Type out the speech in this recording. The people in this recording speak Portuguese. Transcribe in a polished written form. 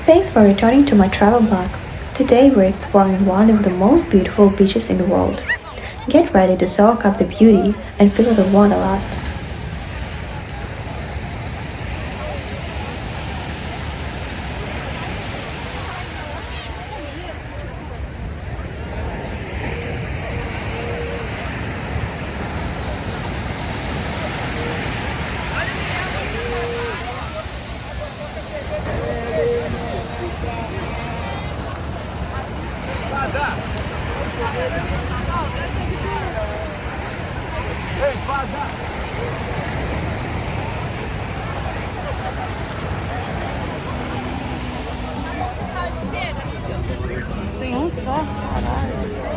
Thanks for returning to my travel blog. Today we're exploring one of the most beautiful beaches in the world. Get ready to soak up the beauty and feel the wanderlust. Tem um só, caralho.